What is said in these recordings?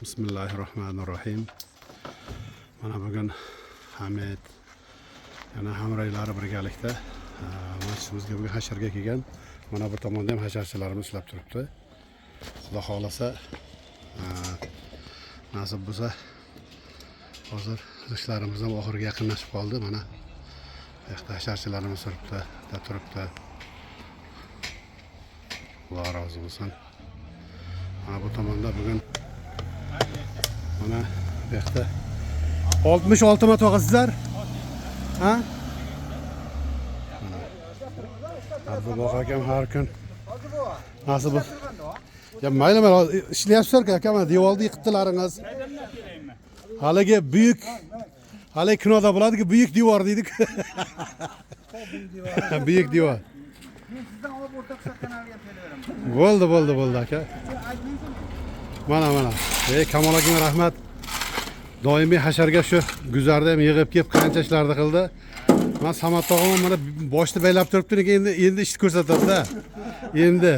Bismillahirrahmanirrahim. Mana bugun Hamid yana hamroylari birgalikda masjidimizga bugun hasharga kelgan. Mana bu tomonda ham hasharchilarimiz ishlab turibdi. Xudo xolasa nasib bo'lsa hozir ishlarimiz ham oxiriga yaqinlashib qoldi. Mana bu yoqda hasharchilarimiz turibdi. Alloh rozi bo'lsin. Mana bu tomonda bugun mana bu yoqda 66 ma tog'asizlar? Ha? Abdulloh akam har kun nasib bu. Ya mayli ishlayapsizlar aka, mana devorni yiqitdilaringiz. Haligi buyuk haligi kinoda bo'ladiki, buyuk devor deydik. Buyuk devor. Sizdan olib o'rtoqsa kanalga kelaveramiz. Bo'ldi aka. Mana. Kamol akaga rahmat. Doimiy hasharga shu guzarda ham yig'ib kelib qancha ishlarni qildi. Men Samad tog'am mana boshni baylab turibdi, endi ishni ko'rsatadi-da. Endi.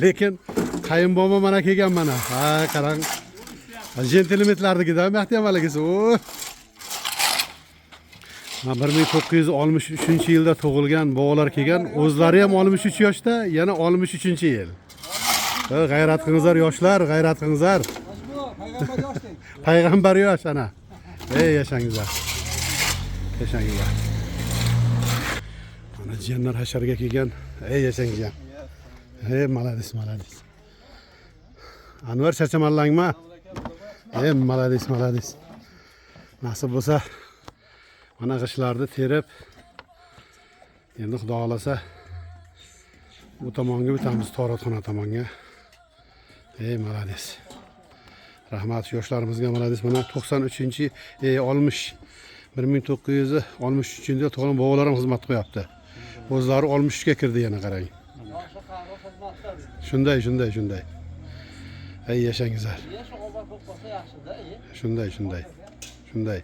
Lekin qayinbomam mana kelgan mana. Ha, qarang. Jentelmenlarnikida ham yaxti ham haligisi. 1963-yilda tug'ilgan bog'lar kelgan, o'zlari ham 63 yoshda, yana 63-yil. G'ayrat qilingizlar yoshlar, g'ayrat qilingizlar. Payg'ambar yosh ana. Yashangizlar. Mana jiyanlar hasharga kelgan. Yashangizlar. Malades. Anvar charchamanlangmi? Malades. Nasib bo'lsa mana g'ishlarni terib, endi xudo xolasa bu tomonga o'tamiz, to'ratxona tomonga. Malades. Rahmat yoshlarimizga malades. Mana 1963-yilda tug'ilgan bog'lar ham xizmat qo'yapti. O'zlari 63 ga kirdi yana qarang. Shunday. Yashangizlar. Shunday.